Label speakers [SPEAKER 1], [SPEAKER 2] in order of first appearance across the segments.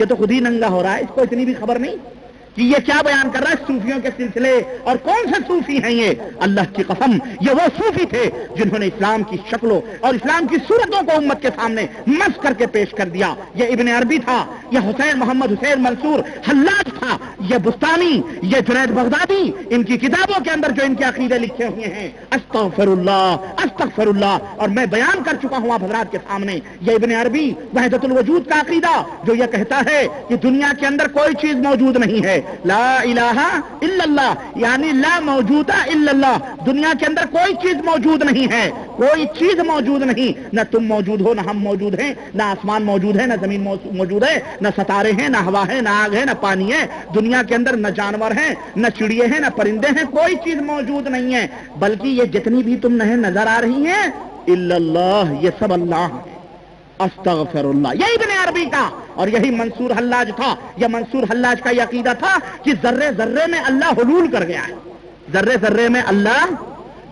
[SPEAKER 1] یہ تو خود ہی ننگا ہو رہا ہے، اس کو اتنی بھی خبر نہیں کہ یہ کیا بیان کر رہا ہے، صوفیوں کے سلسلے. اور کون سے صوفی ہیں یہ؟ اللہ کی قسم یہ وہ صوفی تھے جنہوں نے اسلام کی شکلوں اور اسلام کی صورتوں کو امت کے سامنے مس کر کے پیش کر دیا. یہ ابن عربی تھا، یہ حسین محمد حسین منصور حلاج تھا، یہ بستانی، یہ جنید بغدادی، ان کی کتابوں کے اندر جو ان کے عقیدے لکھے ہوئے ہیں، استغفر اللہ استغفر اللہ. اور میں بیان کر چکا ہوں آپ حضرات کے سامنے، یہ ابن عربی وحدت الوجود کا عقیدہ جو یہ کہتا ہے کہ دنیا کے اندر کوئی چیز موجود نہیں ہے، لا الہ الا اللہ، یعنی لا موجود الا اللہ، دنیا کے اندر کوئی چیز موجود نہیں ہے، کوئی چیز موجود نہیں، نہ تم موجود ہو، نہ ہم موجود ہیں، نہ آسمان موجود ہے، نہ زمین موجود ہے، نہ ستارے ہیں، نہ ہوا ہے، نہ آگ ہے، نہ پانی ہے، دنیا کے اندر نہ جانور ہیں، نہ چڑیے ہیں، نہ پرندے ہیں، کوئی چیز موجود نہیں ہے، بلکہ یہ جتنی بھی تم نظر آ رہی ہیں الا اللہ، یہ سب اللہ ہے. استغفر اللہ، یہی ابن عربی کا اور یہی منصور حلاج تھا. یہ منصور حلاج کا یہ عقیدہ تھا کہ ذرے ذرے میں اللہ حلول کر گیا ہے، ذرے ذرے میں اللہ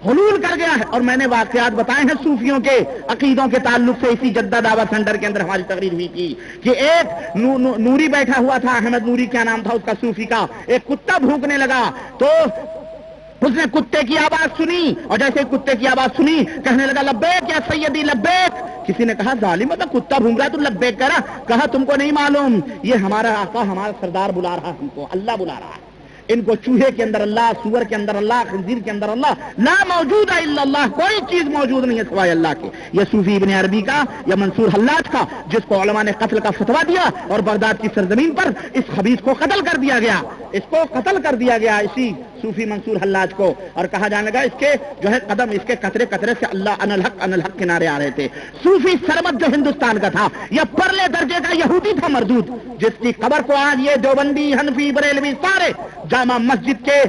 [SPEAKER 1] حلول کر گیا ہے. اور میں نے واقعات بتائے ہیں صوفیوں کے عقیدوں کے تعلق سے. اسی جدہ دعوت سینٹر کے اندر ہماری تقریر ہوئی تھی کہ ایک نوری بیٹھا ہوا تھا، احمد نوری کیا نام تھا اس کا، صوفی کا. ایک کتا بھونکنے لگا تو اس نے کتے کی آواز سنی، اور جیسے کتے کی آواز سنی کہنے لگا لبیک یا سیدی لبیک. کسی نے کہا ظالم تو کتا بھونک رہا تو لبیک کرا. کہا تم کو نہیں معلوم یہ ہمارا آقا ہمارا سردار بلا رہا ہے، ہم کو اللہ بلا رہا ہے. ان کو چوہے کے اندر اللہ، سور کے اندر اللہ، خنزیر کے اندر اللہ، لا موجود الا اللہ، کوئی چیز موجود نہیں ہے سوائے اللہ کے. یہ صوفی ابن عربی کا یا منصور حلاج کا جس کو علماء نے قتل کا فتویٰ دیا اور بغداد کی سرزمین پر اس خبیث کو قتل کر دیا گیا، اس کو قتل کر دیا گیا اسی صوفی منصور حلاج کو. اور کہا جانے لگا اس کے جو ہے قدم، اس کے قطرے قطرے سے اللہ ان الحق کے نعرے آ رہے تھے. صوفی سرمد جو ہندوستان کا تھا، یہ پرلے درجے کا یہودی تھا مردود، جس کی قبر کو آج یہ دیوبندی، حنفی، بریلوی سارے جامع مسجد کے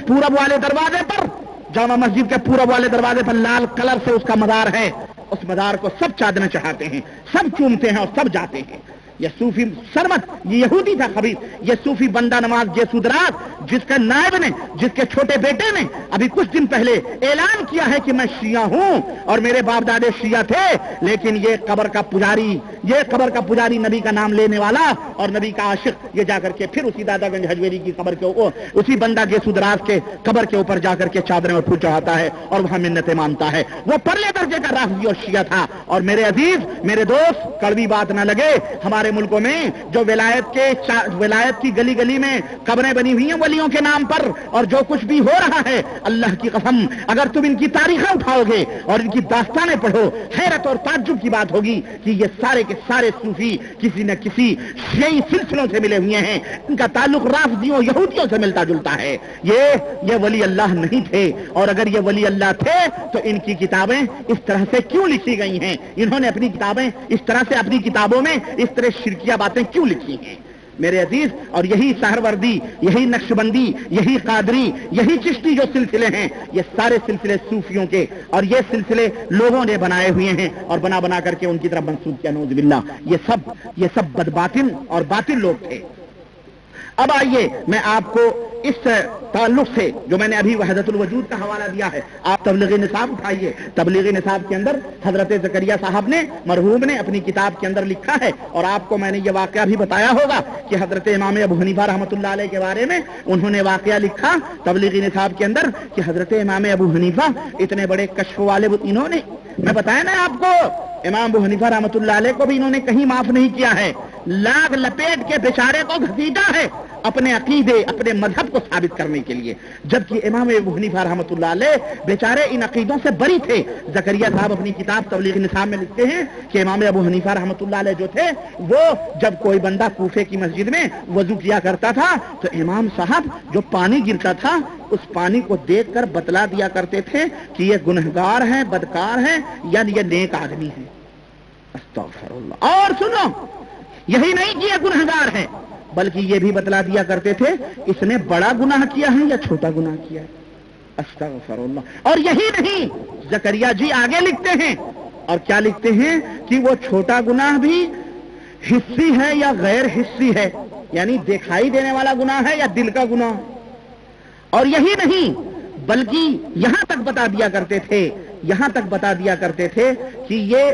[SPEAKER 1] پورب والے دروازے پر، جامع مسجد کے پورب والے دروازے پر لال کلر سے اس کا مزار ہے. اس مزار کو سب چادریں چڑھاتے ہیں، سب چومتے ہیں اور سب جاتے ہیں. یہ صوفی سرمت، یہ یہودی تھا خبیث. یہ صوفی بندہ نواز جیسودرات جس کے نائب نے، جس کے چھوٹے بیٹے نے ابھی کچھ دن پہلے اعلان کیا ہے کہ میں شیعہ ہوں اور میرے باپ دادے شیعہ تھے، لیکن یہ قبر کا پجاری نبی کا نام لینے والا اور نبی کا عاشق، یہ جا کر کے پھر اسی دادا گنج حجویری کی قبر کے اسی بندہ جیسودرات کے قبر کے اوپر جا کر کے چادریں اور پھول چڑھاتا ہے اور وہاں منتیں مانتا ہے. وہ پرلے درجے کا رافضی اور شیعہ تھا. اور میرے عزیز، میرے دوست، کڑوی بات نہ لگے، ہمارے ملکوں میں جو ولایت کی گلی گلی میں قبریں بنی ہوئی ہیں ولیوں کے نام پر، اور جو کچھ بھی ہو رہا ہے، اللہ کی قسم اگر تم ان کی تاریخیں اٹھاؤ گے اور ان کی داستانیں پڑھو، حیرت اور تعجب کی بات ہوگی کہ یہ سارے کے سارے صوفی کسی نہ کسی شیعی سلسلوں سے ملے ہوئے ہیں. ان کا تعلق رافضیوں یہودیوں سے ملتا جلتا ہے. یہ ولی اللہ نہیں تھے، اور اگر یہ ولی اللہ تھے تو ان کی کتابیں اس طرح سے کیوں لکھی گئی ہیں؟ انہوں نے اپنی کتابیں اس طرح سے اپنی کتابوں میں اس طرح شرکیہ باتیں کیوں لکھی ہیں میرے عزیز؟ اور یہی سہروردی، یہی نقشبندی، یہی قادری، یہی چشتی جو سلسلے ہیں، یہ سارے سلسلے صوفیوں کے، اور یہ سلسلے لوگوں نے بنائے ہوئے ہیں اور بنا کر کے ان کی طرف منسوب کیا، نعوذ باللہ. یہ سب بدباطن اور باطل لوگ تھے. اب آئیے میں آپ کو اس تعلق سے جو میں نے ابھی وحدت الوجود کا حوالہ دیا ہے، آپ تبلیغی نصاب اٹھائیے. تبلیغی نصاب کے اندر حضرت زکریا صاحب نے، مرحوم نے، اپنی کتاب کے اندر لکھا ہے، اور آپ کو میں نے یہ واقعہ بھی بتایا ہوگا کہ حضرت امام ابو حنیفہ رحمۃ اللہ علیہ کے بارے میں انہوں نے واقعہ لکھا تبلیغی نصاب کے اندر کہ حضرت امام ابو حنیفہ اتنے بڑے کشف والے، انہوں نے، میں بتایا نا آپ کو، امام ابو حنیفہ رحمۃ اللہ علیہ کو بھی انہوں نے کہیں معاف نہیں کیا ہے، لاگ لپیٹ کے بیچارے کو گھسیٹا ہے اپنے عقیدے، اپنے مذہب کو ثابت کرنے کے لیے، جبکہ امام ابو حنیفہ رحمۃ اللہ علیہ بیچارے ان عقیدوں سے بری تھے. زکریا صاحب اپنی کتاب تبلیغ نصاب میں لکھتے ہیں کہ امام ابو حنیفہ رحمۃ اللہ علیہ جو تھے، وہ جب کوئی بندہ کوفے کی مسجد میں وضو کیا کرتا تھا تو امام صاحب جو پانی گرتا تھا اس پانی کو دیکھ کر بتلا دیا کرتے تھے کہ یہ گنہگار ہے، بدکار ہے، یا یہ نیک آدمی ہے. استغفر اللہ. اور سنو، یہی نہیں کہ یہ گنہگار ہے، بلکہ یہ بھی بتلا دیا کرتے تھے اس نے بڑا گناہ کیا ہے یا چھوٹا گناہ کیا ہے. استغفر اللہ. اور یہی نہیں، زکریا جی آگے لکھتے ہیں، اور کیا لکھتے ہیں کہ وہ چھوٹا گناہ بھی حسی ہے یا غیر حسی ہے، یعنی دکھائی دینے والا گناہ ہے یا دل کا گناہ. اور یہی نہیں بلکہ یہاں تک بتا دیا کرتے تھے کہ یہ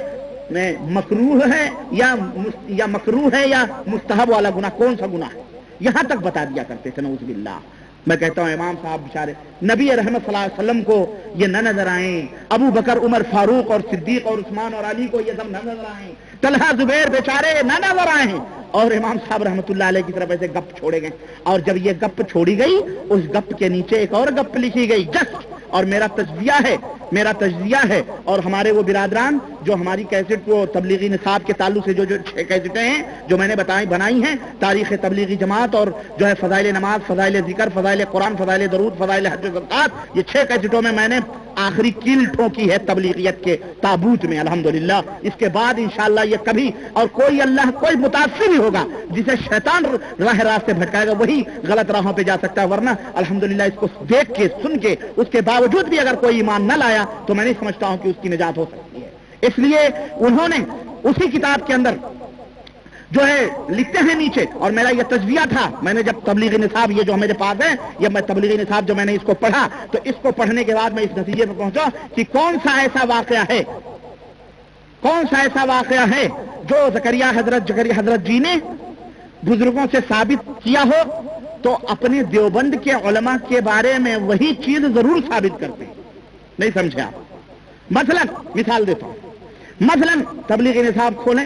[SPEAKER 1] میں مکروہ ہے یا مکروہ ہے یا مستحب والا گناہ کون سا گناہ ہے، یہاں تک بتا دیا کرتے تھے نعوذ باللہ۔ میں کہتا ہوں امام صاحب بیچارے نبی رحمت صلی اللہ علیہ وسلم کو یہ نہ نظر آئیں، ابو بکر عمر فاروق اور صدیق اور عثمان اور علی کو یہ سب نہ نظر آئیں، طلحہ زبیر بیچارے نہ نظر آئیں، اور امام صاحب رحمت اللہ علیہ کی طرف ایسے گپ چھوڑے گئے۔ اور جب یہ گپ چھوڑی گئی اس گپ کے نیچے ایک اور گپ لکھی گئی جسٹ، اور میرا تجزیہ ہے اور ہمارے وہ برادران جو ہماری کیسٹ کو تبلیغی نصاب کے تعلق سے جو 6 کیسٹیں ہیں جو میں نے بنائی ہیں، تاریخ تبلیغی جماعت اور جو ہے فضائل نماز، فضائل ذکر، فضائل قرآن، فضائل درود، فضائل حج و زکات، یہ 6 کیسٹوں میں میں نے آخری کیل ٹھوکی ہے تبلیغیت کے تابوت میں الحمدللہ۔ اس کے بعد انشاءاللہ یہ کبھی اور کوئی متاثر ہی ہوگا جسے شیطان راہ راستے بھٹکائے گا وہی غلط راہوں پہ جا سکتا ہے، ورنہ الحمدللہ اس کو دیکھ کے سن کے اس کے باوجود بھی اگر کوئی ایمان نہ لایا تو میں نہیں سمجھتا ہوں کہ اس کی نجات ہو سکتی ہے۔ اس لیے انہوں نے اسی کتاب کے اندر جو ہے لکھتے ہیں نیچے، اور میرا یہ تجزیہ تھا، میں نے جب تبلیغی نصاب یہ جو میرے پاس ہے، یا میں تبلیغی نصاب جو میں نے اس کو پڑھا تو اس کو پڑھنے کے بعد میں اس نتیجے پر پہنچا کہ کون سا ایسا واقعہ ہے جو زکریا حضرت جی نے بزرگوں سے ثابت کیا ہو تو اپنے دیوبند کے علماء کے بارے میں وہی چیز ضرور ثابت کرتے ہیں۔ نہیں سمجھے آپ؟ مثلا مثال دیتا ہوں، مثلا تبلیغی نصاب کھولیں،